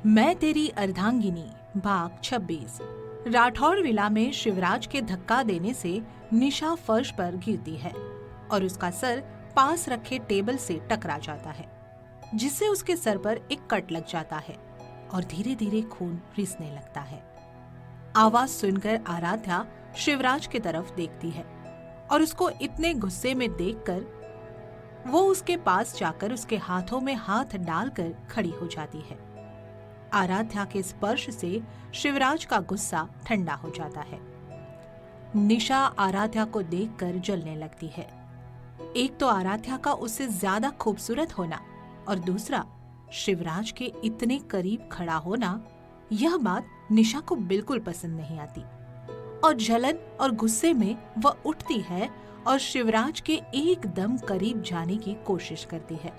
मैं तेरी अर्धांगिनी भाग 26। राठौर विला में शिवराज के धक्का देने से निशा फर्श पर गिरती है और उसका सर पास रखे टेबल से टकरा जाता है, जिससे उसके सर पर एक कट लग जाता है और धीरे धीरे खून रिसने लगता है। आवाज सुनकर आराध्या शिवराज की तरफ देखती है और उसको इतने गुस्से में देखकर वो उसके पास जाकर उसके हाथों में हाथ डालकर खड़ी हो जाती है। आराध्या के स्पर्श से शिवराज का गुस्सा ठंडा हो जाता है। निशा आराध्या को देखकर जलने लगती है। एक तो आराध्या का उससे ज्यादा खूबसूरत होना और दूसरा शिवराज के इतने करीब खड़ा होना, यह बात निशा को बिल्कुल पसंद नहीं आती और जलन और गुस्से में वह उठती है और शिवराज के एकदम करीब जाने की कोशिश करती है।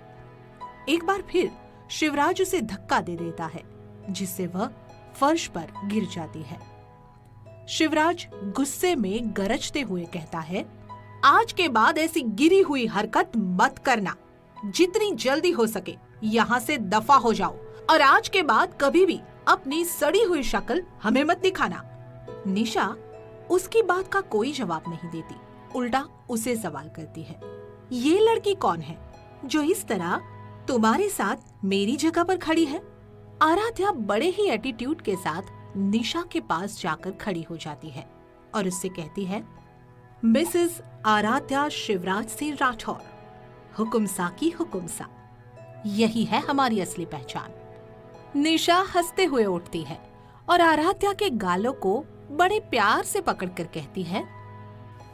एक बार फिर शिवराज उसे धक्का दे देता है, जिससे वह फर्श पर गिर जाती है। शिवराज गुस्से में गरजते हुए कहता है, आज के बाद ऐसी गिरी हुई हरकत मत करना। जितनी जल्दी हो सके यहाँ से दफा हो जाओ और आज के बाद कभी भी अपनी सड़ी हुई शक्ल हमें मत दिखाना। निशा उसकी बात का कोई जवाब नहीं देती, उल्टा उसे सवाल करती है, ये लड़की कौन है जो इस तरह तुम्हारे साथ मेरी जगह पर खड़ी है? आराध्या बड़े ही एटीट्यूड के साथ निशा के पास जाकर खड़ी हो जाती है और उससे कहती है, मिसेस आराध्या शिवराज सिंह राठौर, हुकुम सा की हुकुम सा, यही है हमारी असली पहचान। निशा हंसते हुए उठती है और आराध्या के गालों को बड़े प्यार से पकड़कर कहती है,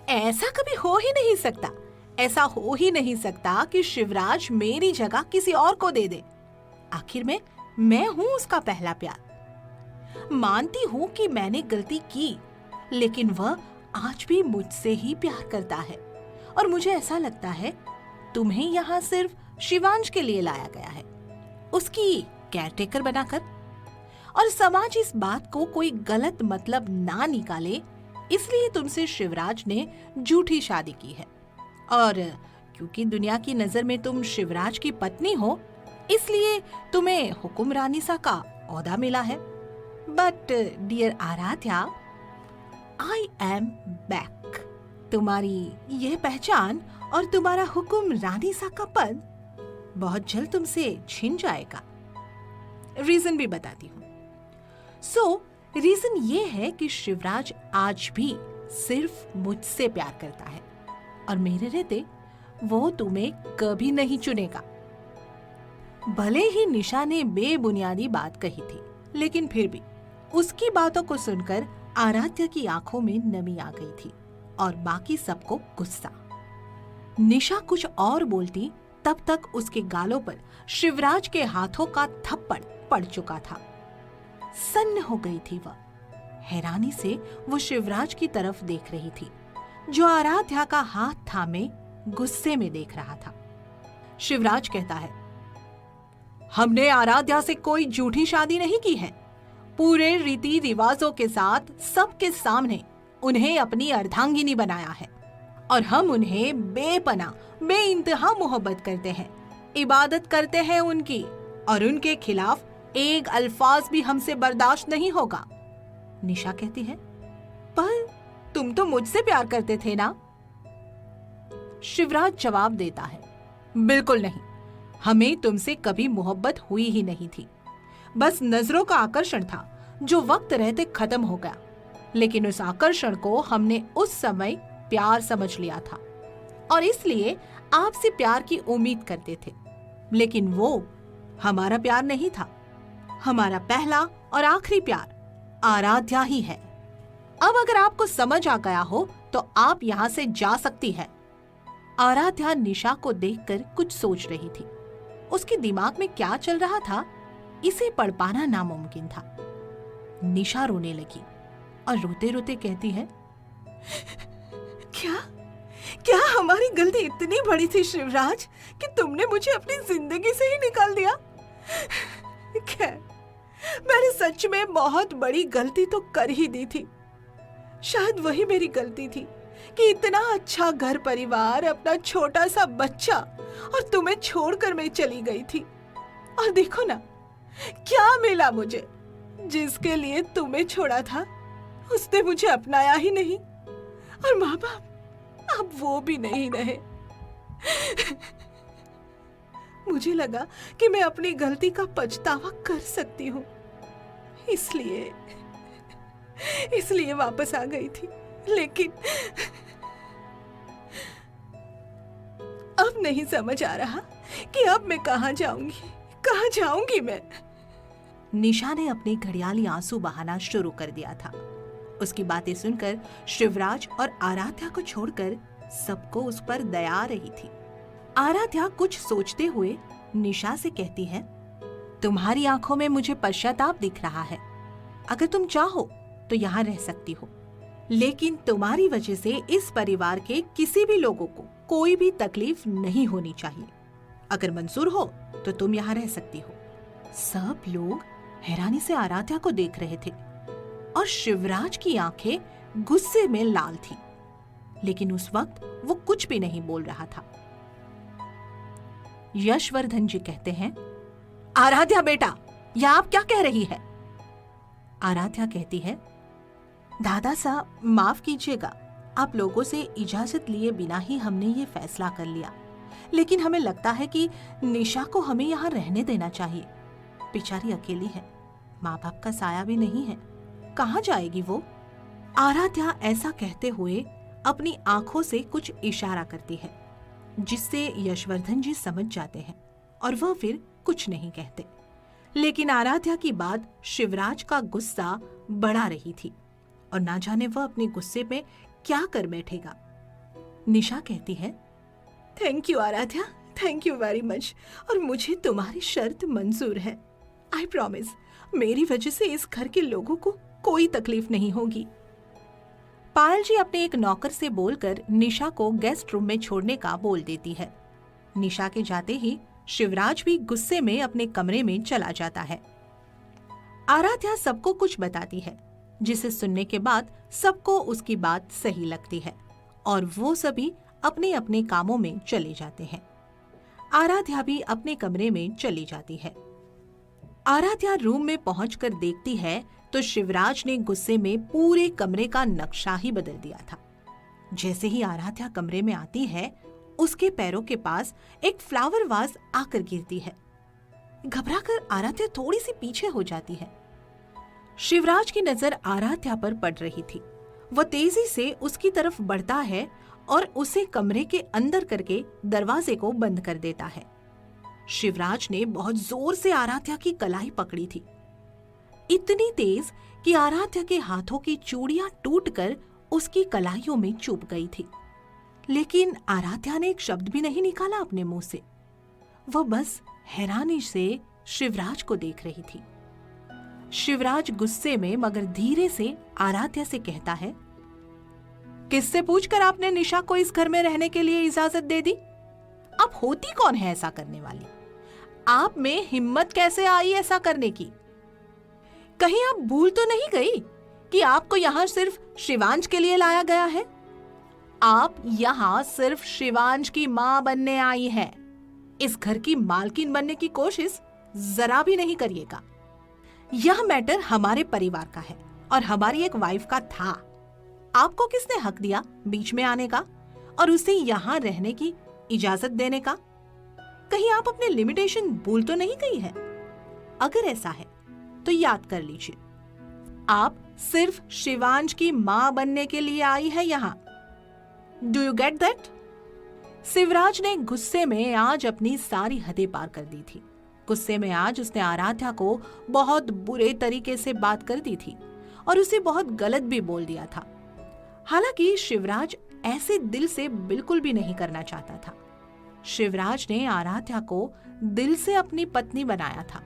ऐसा कभी हो ही नहीं सकता, ऐसा हो ही नहीं सकता कि शिवराज मेरी जगह किसी और को दे दे। आखिर में मैं हूं उसका पहला प्यार। मानती हूं कि मैंने गलती की, लेकिन वह आज भी मुझसे ही प्यार करता है और मुझे ऐसा लगता है तुम्हें यहाँ सिर्फ शिवांश के लिए लाया गया है, उसकी केयरटेकर बनाकर। और समाज इस बात को कोई गलत मतलब ना निकाले, इसलिए तुमसे शिवराज ने झूठी शादी की है और क्योंकि दुनिया की नजर में तुम शिवराज की पत्नी हो, इसलिए तुम्हें हुक्मरानी सा का ओहदा मिला है। But dear Aaradhya, I am back. तुम्हारी यह पहचान और तुम्हारा हुक्मरानी सा का पद बहुत जल्द तुमसे छिन जाएगा। रीजन भी बताती हूँ। रीजन ये है कि शिवराज आज भी सिर्फ मुझसे प्यार करता है और मेरे रहते वो तुम्हें कभी नहीं चुनेगा। भले ही निशा ने बेबुनियादी बात कही थी, लेकिन फिर भी उसकी बातों को सुनकर आराध्या की आंखों में नमी आ गई थी और बाकी सबको गुस्सा। निशा कुछ और बोलती तब तक उसके गालों पर शिवराज के हाथों का थप्पड़ पड़ चुका था। सन्न हो गई थी वह। हैरानी से वो शिवराज की तरफ देख रही थी, जो आराध्या का हाथ थामे गुस्से में देख रहा था। शिवराज कहता है, हमने आराध्या से कोई झूठी शादी नहीं की है। पूरे रीति रिवाजों के साथ सबके सामने उन्हें अपनी अर्धांगिनी बनाया है और हम उन्हें बेपना बेइंतहा मोहब्बत करते हैं, इबादत करते हैं उनकी, और उनके खिलाफ एक अल्फाज भी हमसे बर्दाश्त नहीं होगा। निशा कहती है, पर तुम तो मुझसे प्यार करते थे ना? शिवराज जवाब देता है, बिल्कुल नहीं, हमें तुमसे कभी मोहब्बत हुई ही नहीं थी। बस नजरों का आकर्षण था जो वक्त रहते खत्म हो गया, लेकिन उस आकर्षण को हमने उस समय प्यार समझ लिया था और इसलिए आपसे प्यार की उम्मीद करते थे, लेकिन वो हमारा प्यार नहीं था। हमारा पहला और आखिरी प्यार आराध्या ही है। अब अगर आपको समझ आ गया हो तो आप यहाँ से जा सकती है। आराध्या निशा को देखकर कुछ सोच रही थी। उसके दिमाग में क्या चल रहा था, इसे पढ़ पाना नामुमकिन था। निशा रोने लगी और रोते रोते कहती है, क्या हमारी गलती इतनी बड़ी थी शिवराज कि तुमने मुझे अपनी जिंदगी से ही निकाल दिया? खैर, मैंने सच में बहुत बड़ी गलती तो कर ही दी थी। शायद वही मेरी गलती थी कि इतना अच्छा घर परिवार, अपना छोटा सा बच्चा और तुम्हें छोड़कर मैं चली गई थी। और देखो ना, क्या मिला मुझे? जिसके लिए तुम्हें छोड़ा था उसने मुझे अपनाया ही नहीं, और माँ बाप अब वो भी नहीं रहे। मुझे लगा कि मैं अपनी गलती का पछतावा कर सकती हूँ, इसलिए वापस आ गई थी। लेकिन अब नहीं समझ आ रहा कि अब मैं कहाँ जाऊंगी मैं। निशा ने अपने घड़ियाली आंसू बहाना शुरू कर दिया था। उसकी बातें सुनकर शिवराज और आराध्या को छोड़कर सबको उस पर दया आ रही थी। आराध्या कुछ सोचते हुए निशा से कहती है, तुम्हारी आंखों में मुझे पश्चाताप दिख रहा है। अगर तुम चाहो तो यहाँ रह सकती हो, लेकिन तुम्हारी वजह से इस परिवार के किसी भी लोगों को कोई भी तकलीफ नहीं होनी चाहिए। अगर मंजूर हो तो तुम यहाँ रह सकती हो। सब लोग हैरानी से आराध्या को देख रहे थे और शिवराज की आंखें गुस्से में लाल थी, लेकिन उस वक्त वो कुछ भी नहीं बोल रहा था। यशवर्धन जी कहते हैं, आराध्या बेटा, यह आप क्या कह रही है? आराध्या कहती है, दादा साहब माफ कीजिएगा, आप लोगों से इजाजत लिए बिना ही हमने ये फैसला कर लिया, लेकिन हमें लगता है कि निशा को हमें यहाँ रहने देना चाहिए। बेचारी अकेली है, माँ बाप का साया भी नहीं है, कहाँ जाएगी वो? आराध्या ऐसा कहते हुए अपनी आंखों से कुछ इशारा करती है, जिससे यशवर्धन जी समझ जाते हैं और वह फिर कुछ नहीं कहते। लेकिन आराध्या की बात शिवराज का गुस्सा बढ़ा रही थी और ना जाने वह अपने गुस्से में क्या कर बैठेगा। निशा कहती है, thank you Aaradhya, thank you very much, और मुझे तुम्हारी शर्त मंजूर है। आई प्रॉमिस, मेरी वजह से इस घर के लोगों को कोई तकलीफ नहीं होगी। पायल जी अपने एक नौकर से बोलकर निशा को गेस्ट रूम में छोड़ने का बोल देती है। निशा के जाते ही शिवराज भी गुस्से में अपने कमरे में चला जाता है। आराध्या सबको कुछ बताती है, जिसे सुनने के बाद सबको उसकी बात सही लगती है और वो सभी अपने अपने कामों में चले जाते हैं। आराध्या भी अपने कमरे में चली जाती है। आराध्या रूम में पहुंचकर देखती है तो शिवराज ने गुस्से में पूरे कमरे का नक्शा ही बदल दिया था। जैसे ही आराध्या कमरे में आती है, उसके पैरों के पास एक फ्लावर वाज आकर गिरती है। घबराकर आराध्या थोड़ी सी पीछे हो जाती है। शिवराज की नजर आराध्या पर पड़ रही थी। वह तेजी से उसकी तरफ बढ़ता है और उसे कमरे के अंदर करके दरवाजे को बंद कर देता है। शिवराज ने बहुत जोर से आराध्या की कलाई पकड़ी थी, इतनी तेज कि आराध्या के हाथों की चूड़ियां टूटकर उसकी कलाइयों में चुभ गई थी। लेकिन आराध्या ने एक शब्द भी नहीं निकाला अपने मुंह से। वह बस हैरानी से शिवराज को देख रही थी। शिवराज गुस्से में मगर धीरे से आराध्या से कहता है, किससे पूछकर आपने निशा को इस घर में रहने के लिए इजाजत दे दी? आप होती कौन है ऐसा करने वाली? आप में हिम्मत कैसे आई ऐसा करने की? कहीं आप भूल तो नहीं गई कि आपको यहां सिर्फ शिवांश के लिए लाया गया है? आप यहां सिर्फ शिवांश की मां बनने आई हैं। इस घर की मालकिन बनने की कोशिश जरा भी नहीं करिएगा। यह मैटर हमारे परिवार का है और हमारी एक वाइफ का था। आपको किसने हक दिया बीच में आने का और उसे यहां रहने की इजाजत देने का? कहीं आप अपने लिमिटेशन भूल तो नहीं गई है? अगर ऐसा है तो याद कर लीजिए, आप सिर्फ शिवांश की मां बनने के लिए आई है यहां। Do you get that? Shivraj ने गुस्से में आज अपनी सारी हदें पार कर दी थी। गुस्से में आज उसने आराध्या को बहुत बुरे तरीके से बात कर दी थी और उसे बहुत गलत भी बोल दिया था। हालांकि शिवराज ऐसे दिल से बिल्कुल भी नहीं करना चाहता था। शिवराज ने आराध्या को दिल से अपनी पत्नी बनाया था,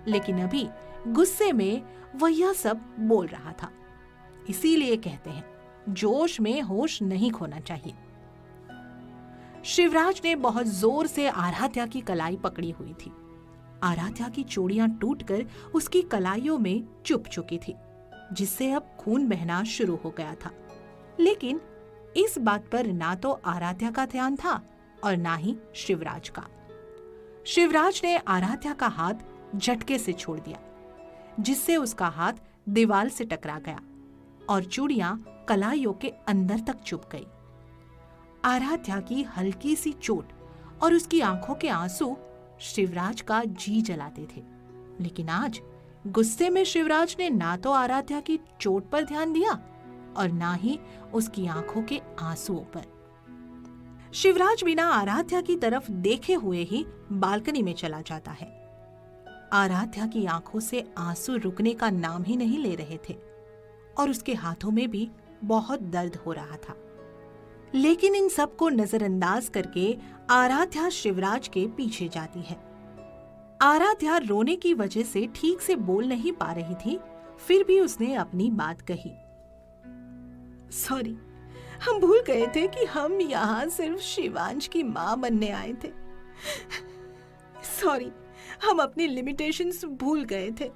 लेकिन अभी गुस्से में वह यह सब बोल रहा था। इसीलिए कहते हैं, जोश में होश नहीं खोना चाहिए। शिवराज ने बहुत जोर से आराध्या की कलाई पकड़ी हुई थी। आराध्या की चूड़ियां टूटकर उसकी कलाइयों में चुभ चुकी थी, जिससे अब खून बहना शुरू हो गया था। लेकिन इस बात पर ना तो आराध्या का ध्यान था और ना ही शिवराज का। शिवराज ने आराध्या का हाथ झटके से छोड़ दिया, जिससे उसका हाथ दीवार से टकरा गया और चूड़ियां कलाइयों के अंदर तक चुभ गई। आराध्या की हल्की सी चोट और उसकी आंखों के आंसू शिवराज का जी जलाते थे, लेकिन आज गुस्से में शिवराज ने ना तो आराध्या की चोट पर ध्यान दिया और ना ही उसकी आंखों के आंसुओं पर। शिवराज बिना आराध्या की तरफ देखे हुए ही बालकनी में चला जाता है। आराध्या की आंखों से आंसू रुकने का नाम ही नहीं ले रहे थे और उसके हाथों में भी बहुत दर्द हो रहा था, लेकिन इन सब को नजरअंदाज करके आराध्या शिवराज के पीछे जाती है। आराध्या रोने की वजह से ठीक से बोल नहीं पा रही थी, फिर भी उसने अपनी बात कही। सॉरी, हम भूल गए थे कि हम यहाँ सिर्फ शिवांश की माँ बनने आए थे। सॉरी, हम अपनी लिमिटेशंस भूल गए थे।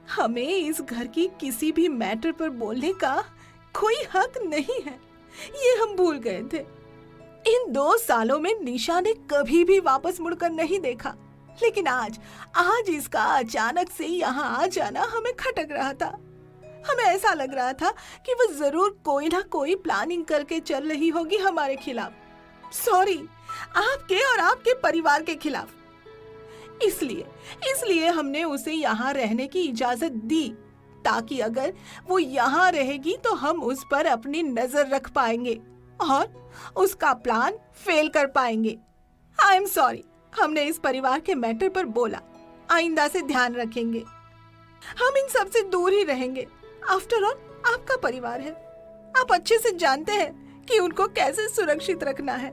हमें इस घर की किसी भी मैटर पर बोलने का कोई हक नहीं है, ये हम भूल गए थे। इन 2 सालों में निशा ने कभी भी वापस मुड़कर नहीं देखा, लेकिन आज इसका अचानक से यहाँ आ जाना हमें खटक रहा था। हमें ऐसा लग रहा था कि वो जरूर कोई ना कोई प्लानिंग करके चल रही होगी हमारे खिलाफ। सॉरी, आपके और आपके परिवार के खिलाफ। इसलिए हमने उसे यहाँ रहने की इजाजत दी, ताकि अगर वो यहाँ रहेगी तो हम उस पर अपनी नजर रख पाएंगे और उसका प्लान फेल कर पाएंगे। आई एम सॉरी, हमने इस परिवार के मैटर पर बोला। आइंदा से ध्यान रखेंगे। हम इन सब से दूर ही रहेंगे। आफ्टर ऑल आपका परिवार है, आप अच्छे से जानते हैं कि उनको कैसे सुरक्षित रखना है।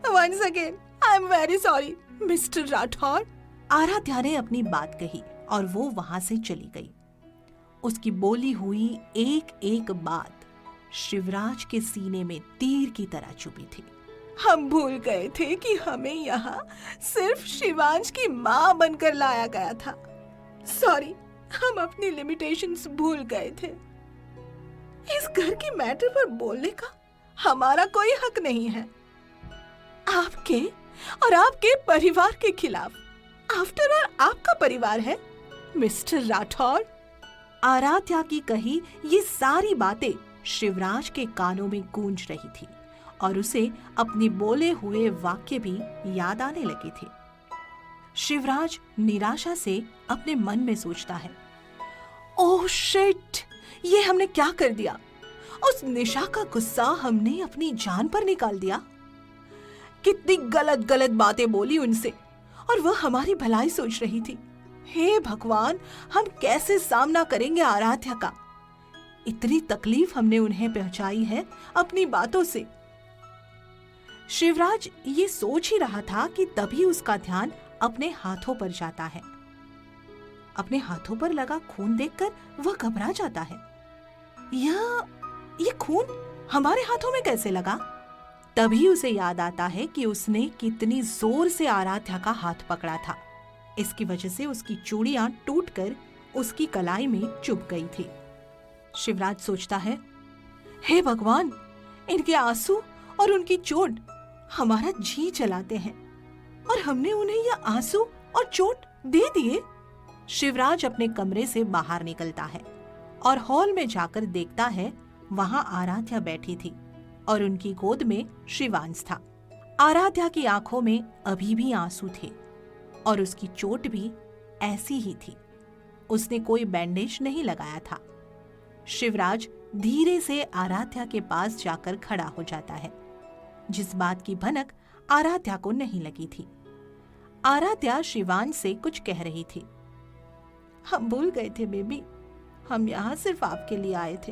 Once again I am very sorry mister Rathore. Aaradhya ने अपनी बात कही और वो वहां से चली गई। उसकी बोली हुई एक एक बात शिवराज के सीने में तीर की तरह चुभी थी। हम भूल गए थे कि हमें यहाँ सिर्फ शिवांश की माँ बनकर लाया गया था। सॉरी, हम अपनी लिमिटेशंस भूल गए थे। इस घर की मैटर पर बोलने का हमारा कोई हक नहीं है, आपके और आपके परिवार के खिलाफ। आफ्टर ऑल आपका परिवार है मिस्टर राठौर। आराध्या की कही ये सारी बातें शिवराज के कानों में गूंज रही थी और उसे अपनी बोले हुए वाक्य भी याद आने लगे थे। शिवराज निराशा से अपने मन में सोचता है, ओह शिट, ये हमने क्या कर दिया। उस निशा का गुस्सा हमने अपनी जान पर निकाल दिया। कितनी गलत गलत बातें बोली उनसे और वह हमारी भलाई सोच रही थी। हे भगवान, हम कैसे सामना करेंगे आराध्या का। इतनी तकलीफ हमने उन्हें पहुंचाई है अपनी बातों से। शिवराज ये सोच ही रहा था कि तभी उसका ध्यान अपने हाथों पर जाता है। अपने हाथों पर लगा खून देखकर वह घबरा जाता है। ये खून हमारे हाथों में कैसे लगा? तभी उसे याद आता है कि उसने कितनी जोर से आराध्या का हाथ पकड़ा था। इसकी वजह से उसकी चूड़ियां टूटकर उसकी कलाई में चुभ गई थी। शिवराज सोचता है, हे भगवान, इनके आंसू और उनकी चोट हमारा जी जलाते हैं और हमने उन्हें यह आंसू और चोट दे दिए। शिवराज अपने कमरे से बाहर निकलता है और हॉल में जाकर देखता है वहां आराध्या बैठी थी और उनकी गोद में शिवांश था। आराध्या की आंखों में अभी भी आंसू थे और उसकी चोट भी ऐसी ही थी। उसने कोई बैंडेज नहीं लगाया था। शिवराज धीरे से आराध्या के पास जाकर खड़ा हो जाता है, जिस बात की भनक आराध्या को नहीं लगी थी। आराध्या शिवांश से कुछ कह रही थी। हम भूल गए थे बेबी, हम यहाँ सिर्फ आपके लिए आए थे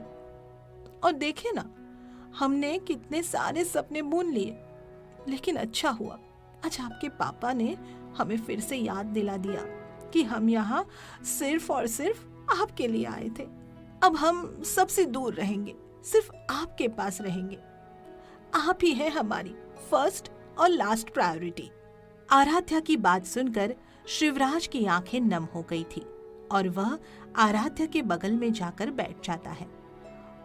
और देखे ना, हमने कितने सारे सपने बुन लिए, लेकिन अच्छा हुआ आज आपके पापा ने हमें फिर से याद दिला दिया कि हम यहाँ सिर्फ और सिर्फ आपके लिए आए थे। अब हम सबसे दूर रहेंगे, सिर्फ आपके पास रहेंगे। आप ही हैं हमारी फर्स्ट और लास्ट प्रायोरिटी। आराध्या की बात सुनकर शिवराज की आंखें नम हो गई थी और वह आराध्या के बगल में जाकर बैठ जाता है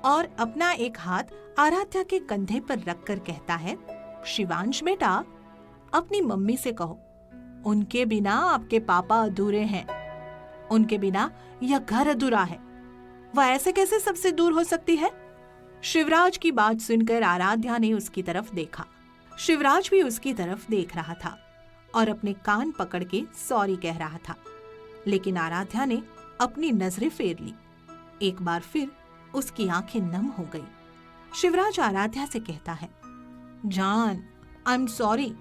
और अपना एक हाथ आराध्या के कंधे पर रखकर कहता है, शिवांश बेटा, अपनी मम्मी से कहो, उनके बिना आपके पापा अधूरे हैं। उनके बिना यह घर अधूरा है। वह ऐसे कैसे सबसे दूर हो सकती है? शिवराज की बात सुनकर आराध्या ने उसकी तरफ देखा। शिवराज भी उसकी तरफ देख रहा था और अपने कान पकड़ के सॉरी कह रहा था, लेकिन आराध्या ने अपनी नजरें फेर ली। एक बार फिर उसकी आंखें नम हो गई। शिवराज आराध्या से कहता है, जान, आई एम सॉरी।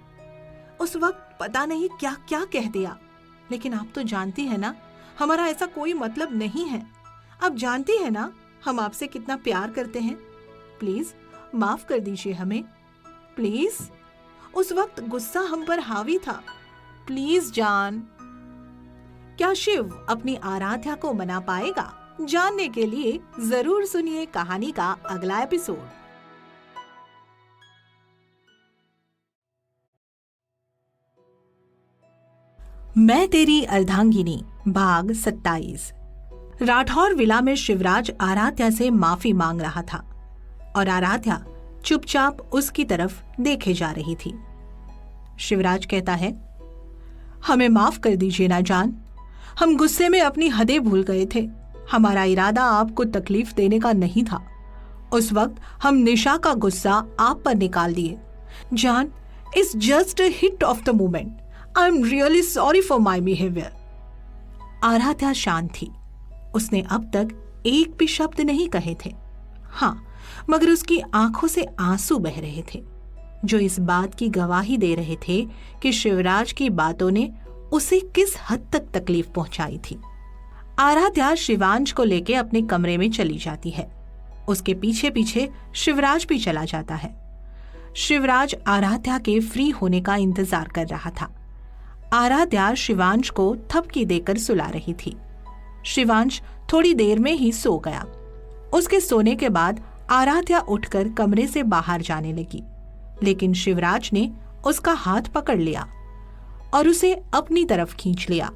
उस वक्त पता नहीं क्या क्या कह दिया, लेकिन आप तो जानती है ना, हमारा ऐसा कोई मतलब नहीं है। आप जानती है ना हम आपसे कितना प्यार करते हैं। प्लीज माफ कर दीजिए हमें, प्लीज। उस वक्त गुस्सा हम पर हावी था, प्लीज जान। क्या शिव अपनी आराध्या को मना पाएगा? जानने के लिए जरूर सुनिए कहानी का अगला एपिसोड। मैं तेरी अर्धांगिनी भाग 27। राठौर विला में शिवराज आराध्या से माफी मांग रहा था और आराध्या चुपचाप उसकी तरफ देखे जा रही थी। शिवराज कहता है, हमें माफ कर दीजिए ना जान, हम गुस्से में अपनी हदें भूल गए थे। हमारा इरादा आपको तकलीफ देने का नहीं था। उस वक्त हम निशा का गुस्सा आप पर निकाल दिए। जान, it's just a heat of the moment. I am really sorry for my behaviour. Aaradhya शांत थी। उसने अब तक एक भी शब्द नहीं कहे थे। हाँ, मगर उसकी आंखों से आंसू बह रहे थे, जो इस बात की गवाही दे रहे थे कि शिवराज की बातों ने उसे किस हद तक तकलीफ पहुंचाई थी। आराध्या शिवांश को लेकर अपने कमरे में चली जाती है। उसके पीछे पीछे शिवराज भी चला जाता है। शिवराज आराध्या के फ्री होने का इंतजार कर रहा था। आराध्या शिवांश को थपकी देकर सुला रही थी। शिवांश थोड़ी देर में ही सो गया। उसके सोने के बाद आराध्या उठकर कमरे से बाहर जाने लगी, लेकिन शिवराज ने उसका हाथ पकड़ लिया और उसे अपनी तरफ खींच लिया।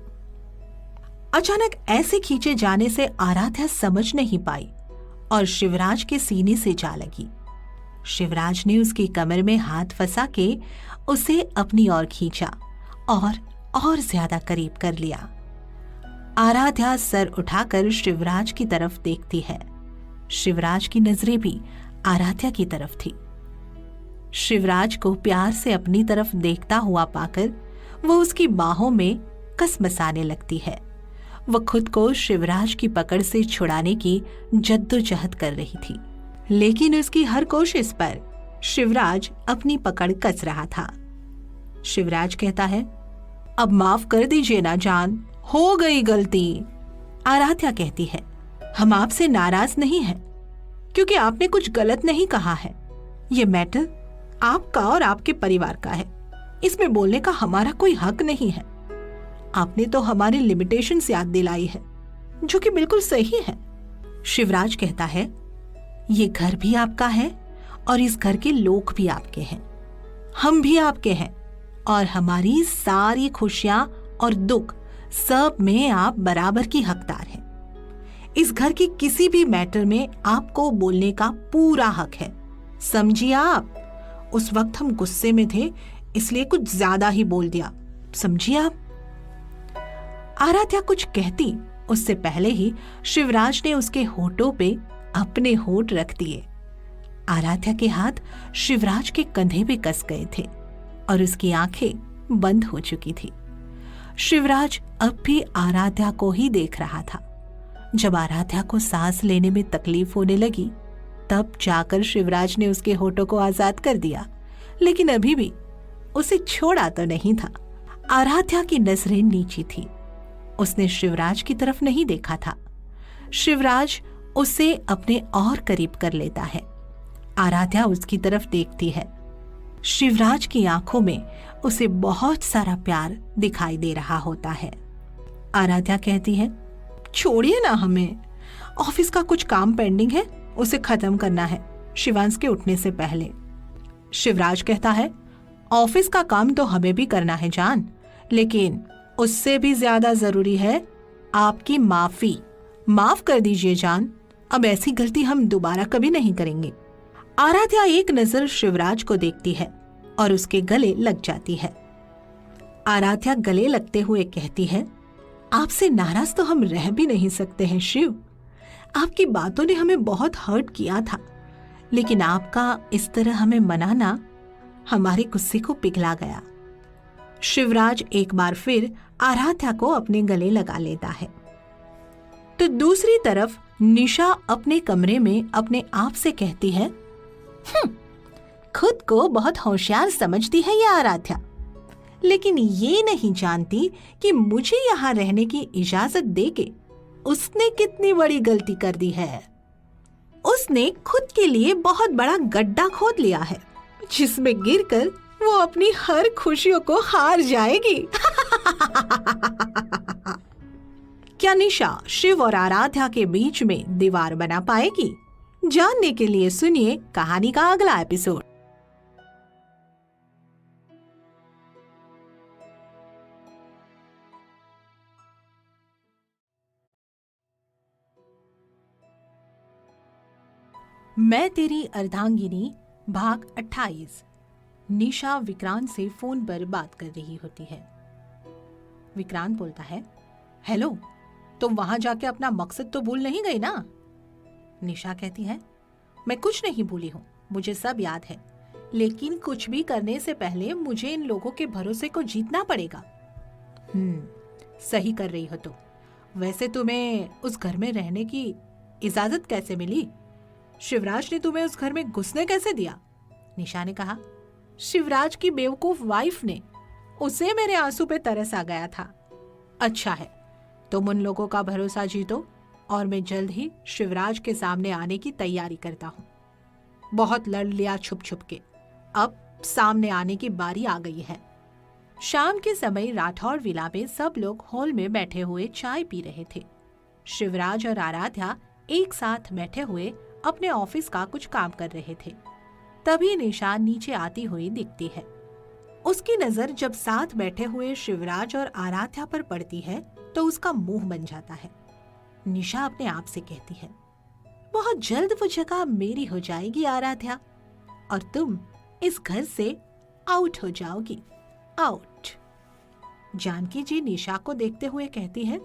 अचानक ऐसे खींचे जाने से आराध्या समझ नहीं पाई और शिवराज के सीने से जा लगी। शिवराज ने उसकी कमर में हाथ फंसा के उसे अपनी ओर खींचा और ज्यादा करीब कर लिया। आराध्या सर उठाकर शिवराज की तरफ देखती है। शिवराज की नजरें भी आराध्या की तरफ थी। शिवराज को प्यार से अपनी तरफ देखता हुआ पाकर वो उसकी बाहों में कसमसाने लगती है। वह खुद को शिवराज की पकड़ से छुड़ाने की जद्दोजहद कर रही थी, लेकिन उसकी हर कोशिश पर शिवराज अपनी पकड़ कस रहा था। शिवराज कहता है, अब माफ कर दीजिए ना जान, हो गई गलती। आराध्या कहती है, हम आपसे नाराज नहीं हैं, क्योंकि आपने कुछ गलत नहीं कहा है। ये मैटर आपका और आपके परिवार का है, इसमें बोलने का हमारा कोई हक नहीं है। आपने तो हमारी लिमिटेशंस याद दिलाई है, जो कि बिल्कुल सही है। शिवराज कहता है, ये घर भी आपका है और इस घर के लोग भी आपके हैं, हम भी आपके हैं, और हमारी सारी खुशियां और दुख सब में आप बराबर की हकदार हैं। इस घर के किसी भी मैटर में आपको बोलने का पूरा हक है, समझिए आप। उस वक्त हम गुस्से में थे, इसलिए कुछ ज्यादा ही बोल दिया, समझिए आप। आराध्या कुछ कहती उससे पहले ही शिवराज ने उसके होठों पे अपने होठ रख दिए। आराध्या के हाथ शिवराज के कंधे पे कस गए थे और उसकी आंखें बंद हो चुकी थी। शिवराज अब भी आराध्या को ही देख रहा था। जब आराध्या को सांस लेने में तकलीफ होने लगी, तब जाकर शिवराज ने उसके होठों को आजाद कर दिया, लेकिन अभी भी उसे छोड़ा तो नहीं था। आराध्या की नजरें नीची थी। उसने शिवराज की तरफ नहीं देखा था। शिवराज उसे अपने और करीब कर लेता है। आराध्या उसकी तरफ देखती है। शिवराज की आंखों में उसे बहुत सारा प्यार दिखाई दे रहा होता है। आराध्या कहती है, छोड़िए ना हमें, ऑफिस का कुछ काम पेंडिंग है, उसे खत्म करना है शिवांश के उठने से पहले। शिवराज कहता है, ऑफिस का काम तो हमें भी करना है जान, लेकिन उससे भी ज्यादा जरूरी है आपकी माफी। माफ कर दीजिए जान, अब ऐसी गलती हम दोबारा कभी नहीं करेंगे। आराध्या एक नजर शिवराज को देखती है और उसके गले लग जाती है। आराध्या गले लगते हुए कहती है, आपसे नाराज तो हम रह भी नहीं सकते हैं शिव। आपकी बातों ने हमें बहुत हर्ट किया था, लेकिन आपका इस तरह हमें मनाना हमारे गुस्से को पिघला गया। शिवराज एक बार फिर आराध्या को अपने गले लगा लेता है। तो दूसरी तरफ निशा अपने कमरे में अपने आप से कहती है, खुद को बहुत होशियार समझती है यह आराध्या, लेकिन ये नहीं जानती कि मुझे यहाँ रहने की इजाजत देके उसने कितनी बड़ी गलती कर दी है। उसने खुद के लिए बहुत बड़ा गड्ढा खोद लिया है, जिसमें गिरकर वो अपनी हर खुशियों को हार जाएगी। क्या निशा शिव और आराध्या के बीच में दीवार बना पाएगी? जानने के लिए सुनिए कहानी का अगला एपिसोड। मैं तेरी अर्धांगिनी भाग 28। निशा विक्रांत से फोन पर बात कर रही होती है। विक्रांत बोलता है, हेलो, तुम वहां जाके अपना मकसद तो भूल नहीं गई ना? निशा कहती है, मैं कुछ नहीं भूली हूँ, मुझे सब याद है, लेकिन कुछ भी करने से पहले मुझे इन लोगों के भरोसे को जीतना पड़ेगा। सही कर रही हो तुम। वैसे तुम्हें उस घर में रहने की इजाजत कैसे मिली? शिवराज ने तुम्हें उस घर में घुसने कैसे दिया? निशा ने कहा, शिवराज की बेवकूफ वाइफ ने, उसे मेरे आंसू पे तरस आ गया था। अच्छा है, तुम उन लोगों का भरोसा जीतो और मैं जल्द ही शिवराज के सामने आने की तैयारी करता हूँ। बहुत लड़ लिया छुप छुप के, अब सामने आने की बारी आ गई है। शाम के समय राठौर विला में सब लोग हॉल में बैठे हुए चाय पी रहे थे। शिवराज और आराध्या एक साथ बैठे हुए अपने ऑफिस का कुछ काम कर रहे थे। तभी निशा नीचे आती हुई दिखती है। उसकी नजर जब साथ बैठे हुए शिवराज और आराध्या पर पड़ती है तो उसका मुंह बन जाता है। निशा अपने आप से कहती है, बहुत जल्द वो जगह मेरी हो जाएगी आराध्या, और तुम इस घर से आउट हो जाओगी, आउट। जानकी जी निशा को देखते हुए कहती है,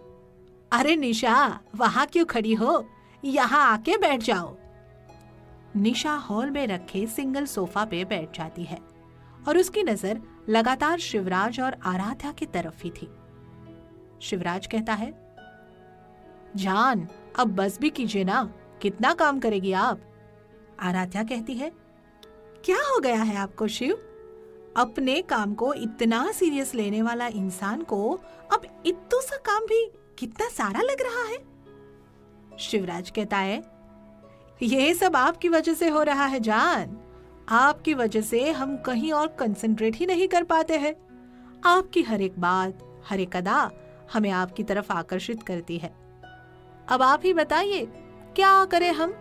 अरे निशा, वहां क्यों खड़ी हो, यहाँ आके बैठ जाओ। निशा हॉल में रखे सिंगल सोफा पे बैठ जाती है और उसकी नजर लगातार शिवराज और आराध्या की तरफ ही थी। शिवराज कहता है, जान, अब बस भी कीजिए ना, कितना काम करेगी आप? आराध्या कहती है, क्या हो गया है आपको शिव? अपने काम को इतना सीरियस लेने वाला इंसान को अब इतना सा काम भी कितना सारा लग रहा है। शिवराज कहता है, ये सब आपकी वजह से हो रहा है जान। आपकी वजह से हम कहीं और कंसंट्रेट ही नहीं कर पाते हैं। आपकी हर एक बात, हर एक अदा हमें आपकी तरफ आकर्षित करती है। अब आप ही बताइए, क्या करें हम?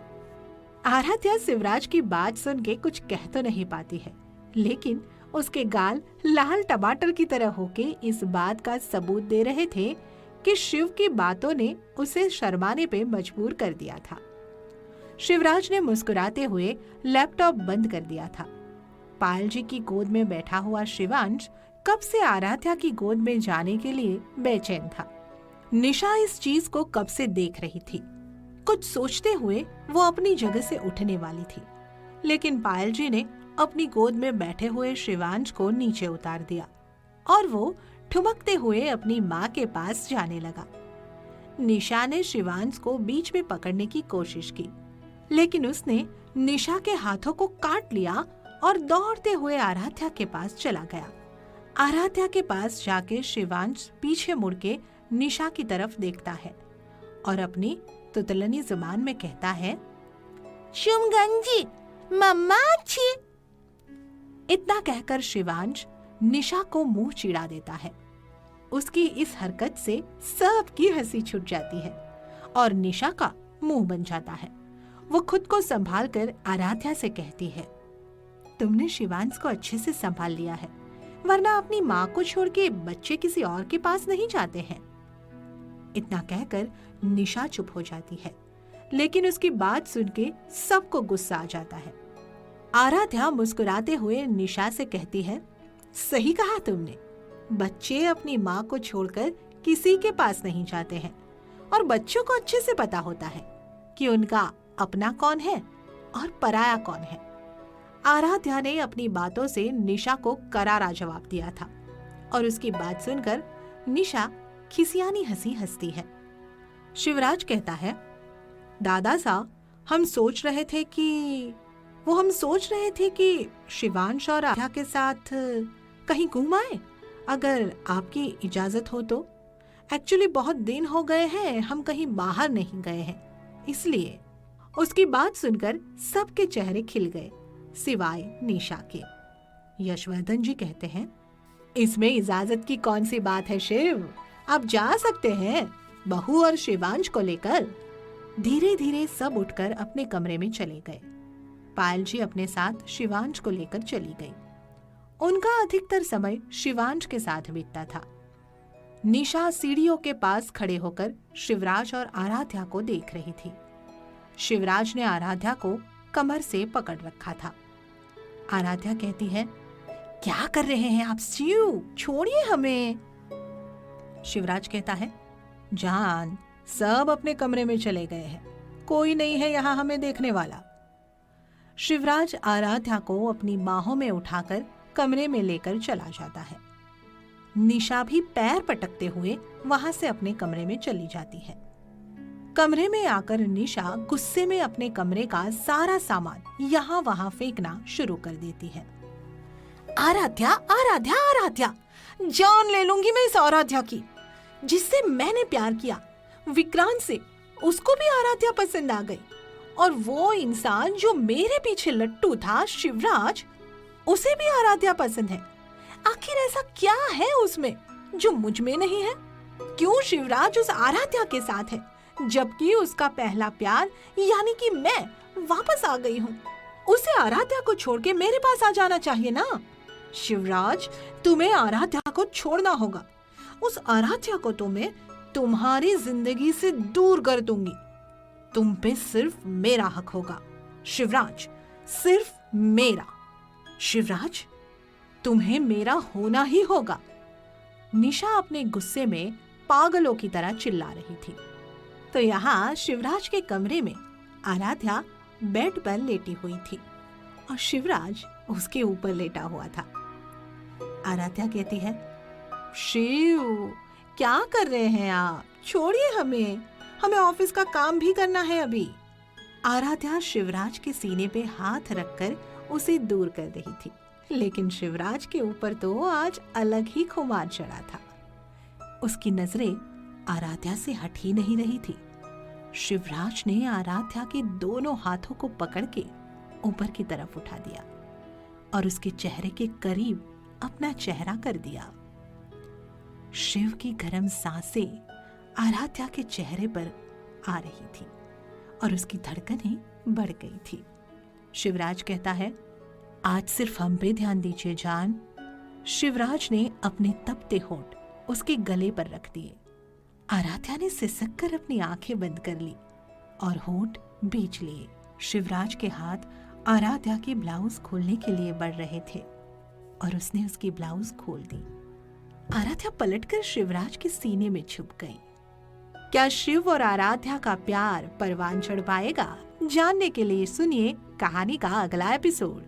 आराध्या शिवराज की बात सुन के कुछ कह तो नहीं पाती है, लेकिन उसके गाल लाल टमाटर की तरह होके इस बात का सबूत दे रहे थे कि शिव की बातों ने उसे शर्माने पे मजबूर कर दिया था। शिवराज ने मुस्कुराते हुए लैपटॉप बंद कर दिया था। पायल जी की गोद में बैठा हुआ शिवांश कब से आराध्या की गोद में जाने के लिए बेचैन था। निशा इस चीज को कब से देख रही थी। कुछ सोचते हुए वो अपनी जगह से उठने वाली थी, लेकिन पायल जी ने अपनी गोद में बैठे हुए शिवांश को नीचे उतार दिया और वो ठुमकते हुए अपनी माँ के पास जाने लगा। निशा ने शिवांश को बीच में पकड़ने की कोशिश की, लेकिन उसने निशा के हाथों को काट लिया और दौड़ते हुए आराध्या के पास चला गया। आराध्या के पास जाके शिवांश पीछे मुड़ के निशा की तरफ देखता है और अपनी तुतलनी जुबान में कहता है, शुमगंजी, मम्मा अच्छी। इतना कहकर शिवांश निशा को मुंह चिढ़ा देता है। उसकी इस हरकत से सबकी हंसी छूट जाती है और निशा का मुंह बन जाता है। वो खुद को संभाल कर आराध्या से कहती है, तुमने शिवांश को अच्छे से संभाल लिया है, वरना अपनी माँ को छोड़ के बच्चे किसी और के पास नहीं जाते हैं। इतना कहकर निशा चुप हो जाती है, लेकिन उसकी बात सुन के सबको गुस्सा आ जाता है। आराध्या मुस्कुराते हुए निशा से कहती है, सही कहा तुमने, बच्चे अपनी माँ को छोड़कर किसी के पास नहीं जाते हैं और बच्चों को अच्छे से पता होता है कि उनका अपना कौन है और पराया कौन है। आराध्या ने अपनी बातों से निशा को करारा जवाब दिया था और उसकी बात सुनकर निशा खिसियानी हंसी हंसती है। शिवराज कहता है, दादा साहब, हम सोच रहे थे कि शिवांश और आराध्या के साथ कहीं घूम आए, अगर आपकी इजाजत हो तो। एक्चुअली बहुत दिन हो गए हैं हम कहीं बाहर नहीं गए हैं, इसलिए। उसकी बात सुनकर सबके चेहरे खिल गए सिवाय निशा के। यशवर्धन जी कहते हैं, इसमें इजाजत की कौन सी बात है शिव, आप जा सकते हैं बहू और शिवांश को लेकर। धीरे धीरे सब उठकर अपने कमरे में चले गए। पायल जी अपने साथ शिवांश को लेकर चली गई। उनका अधिकतर समय शिवांश के साथ बीतता था। निशा सीढ़ियों के पास खड़े होकर शिवराज और आराध्या को देख रही थी। शिवराज ने आराध्या को कमर से पकड़ रखा था। आराध्या कहती है, क्या कर रहे हैं आप शिव, छोड़िए हमें। शिवराज कहता है, जान, सब अपने कमरे में चले गए हैं, कोई नहीं है यहाँ हमें देखने वाला। शिवराज आराध्या को अपनी बाहों में उठाकर कमरे में लेकर चला जाता है। निशा भी पैर पटकते हुए वहां से अपने कमरे में चली जाती है। कमरे में आकर निशा गुस्से में अपने कमरे का सारा सामान यहाँ वहां फेंकना शुरू कर देती है। आराध्या, आराध्या, आराध्या, जान ले लूंगी मैं इस आराध्या की, जिससे मैंने प्यार किया विक्रांत से, उसको भी आराध्या पसंद आ गई। और वो इंसान जो मेरे पीछे लट्टू था शिवराज, उसे भी आराध्या पसंद है। आखिर ऐसा क्या है उसमें जो मुझ में नहीं है? क्यों शिवराज उस आराध्या के साथ है, जबकि उसका पहला प्यार यानी कि मैं वापस आ गई हूँ। उसे आराध्या को छोड़ के मेरे पास आ जाना चाहिए ना। शिवराज, तुम्हें आराध्या को छोड़ना होगा। उस आराध्या को तो मैं तुम्हारी जिंदगी से दूर कर दूंगी। तुम पे सिर्फ मेरा हक होगा शिवराज, सिर्फ मेरा। शिवराज, तुम्हें मेरा होना ही होगा। निशा अपने गुस्से में पागलों की तरह चिल्ला रही थी। तो यहाँ शिवराज के कमरे में आराध्या बेड पर लेटी हुई थी और शिवराज उसके ऊपर लेटा हुआ था। आराध्या कहती है, शिव, क्या कर रहे हैं आप? छोड़िए हमें ऑफिस का काम भी करना है अभी। आराध्या शिवराज के सीने पे हाथ रखकर उसे दूर कर रही थी, लेकिन शिवराज के ऊपर तो आज अलग ही खुमार चढ़ा था। उसकी नजरें आराध्या से हट ही नहीं रही थी। शिवराज ने आराध्या के दोनों हाथों को पकड़ के ऊपर की तरफ उठा दिया और उसके चेहरे के करीब अपना चेहरा कर दिया। शिव की गर्म सांसें आराध्या के चेहरे पर आ रही थी और उसकी धड़कनें बढ़ गई थी। शिवराज कहता है, आज सिर्फ हम पे ध्यान दीजिए जान। शिवराज ने अपने तपते होंठ उसके गले पर रख दिए। आराध्या ने सिसक कर अपनी आंखें बंद कर ली और होंठ बीच लिए। शिवराज के हाथ आराध्या के ब्लाउज खोलने के लिए बढ़ रहे थे और उसने उसकी ब्लाउज खोल दी। आराध्या पलटकर शिवराज के सीने में छुप गई। क्या शिव और आराध्या का प्यार परवान चढ़ पाएगा? जानने के लिए सुनिए कहानी का अगला एपिसोड।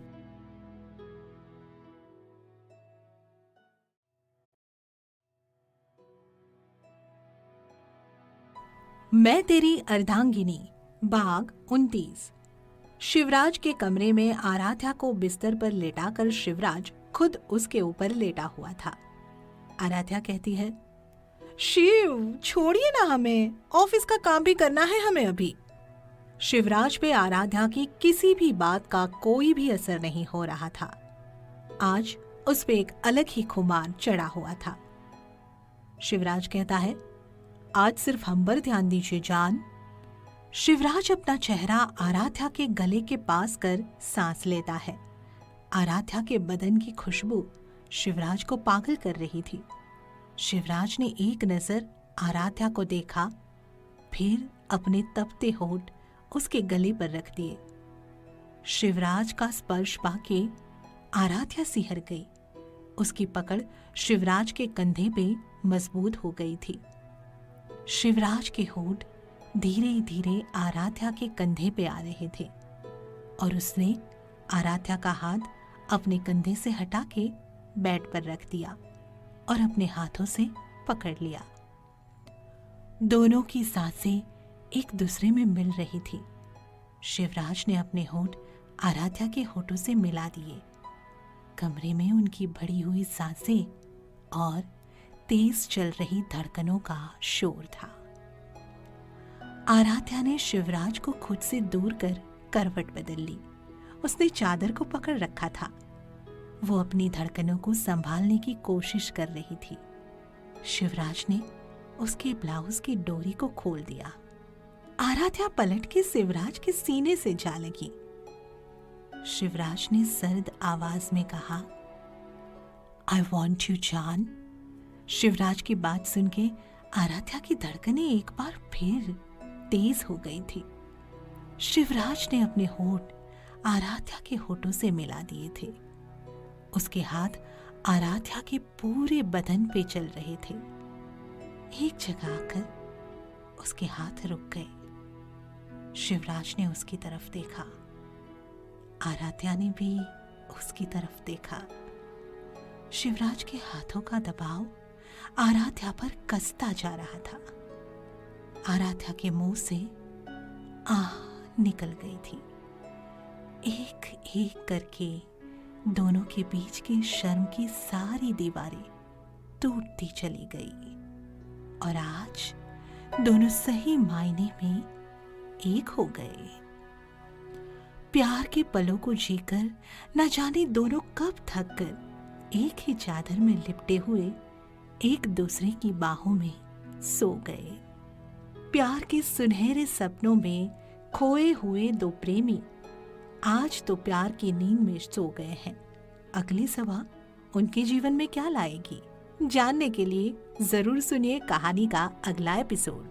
मैं तेरी अर्धांगिनी, भाग 29। शिवराज के कमरे में आराध्या को बिस्तर पर लेटाकर शिवराज खुद उसके ऊपर लेटा हुआ था। आराध्या कहती है, शिव, छोड़िए ना हमें, ऑफिस का काम भी करना है हमें अभी। शिवराज पे आराध्या की किसी भी बात का कोई भी असर नहीं हो रहा था। आज उस पे एक अलग ही खुमार चढ़ा हुआ था। शिवराज कहता है, आज सिर्फ हम पर ध्यान दीजिए जान। शिवराज अपना चेहरा आराध्या के गले के पास कर सांस लेता है। आराध्या के बदन की खुशबू शिवराज को पागल कर रही थी। शिवराज ने एक नजर आराध्या को देखा, फिर अपने तपते होंठ उसके गले पर रख दिए। शिवराज का स्पर्श पाके आराध्या सिहर गई। उसकी पकड़ शिवराज के कंधे पे मजबूत हो गई थी। शिवराज के होंठ धीरे धीरे आराध्या के कंधे पे आ रहे थे और उसने आराध्या का हाथ अपने कंधे से हटा के बेड पर रख दिया और अपने हाथों से पकड़ लिया। दोनों की सांसें एक दूसरे में मिल रही थी। शिवराज ने अपने होंठ आराध्या के होठों से मिला दिए। कमरे में उनकी बढ़ी हुई सांसें और तेज चल रही धड़कनों का शोर था। आराध्या ने शिवराज को खुद से दूर कर करवट बदल ली। उसने चादर को पकड़ रखा था। वो अपनी धड़कनों को संभालने की कोशिश कर रही थी। शिवराज ने उसके ब्लाउज की डोरी को खोल दिया। आराध्या पलट के शिवराज के सीने से जा लगी। शिवराज ने सर्द आवाज में कहा, आई वॉन्ट यू जान। शिवराज की बात सुन के आराध्या की धड़कनें एक बार फिर तेज हो गई थी। शिवराज ने अपने होंठ आराध्या के होठों से मिला दिए थे। उसके हाथ आराध्या के पूरे बदन पे चल रहे थे। एक जगह आकर उसके हाथ रुक गए। शिवराज ने उसकी तरफ देखा। आराध्या ने भी उसकी तरफ देखा। शिवराज के हाथों का दबाव आराध्या पर कसता जा रहा था। आराध्या के मुंह से आह निकल गई थी। एक एक करके दोनों के बीच की शर्म की सारी दीवारें टूटती चली गई और आज दोनों सही मायने में एक हो गए। प्यार के पलों को जीकर न जाने दोनों कब थक कर एक ही चादर में लिपटे हुए एक दूसरे की बाहों में सो गए। प्यार के सुनहरे सपनों में खोए हुए दो प्रेमी आज तो प्यार की नींद में सो गए हैं। अगली सुबह उनके जीवन में क्या लाएगी, जानने के लिए जरूर सुनिए कहानी का अगला एपिसोड।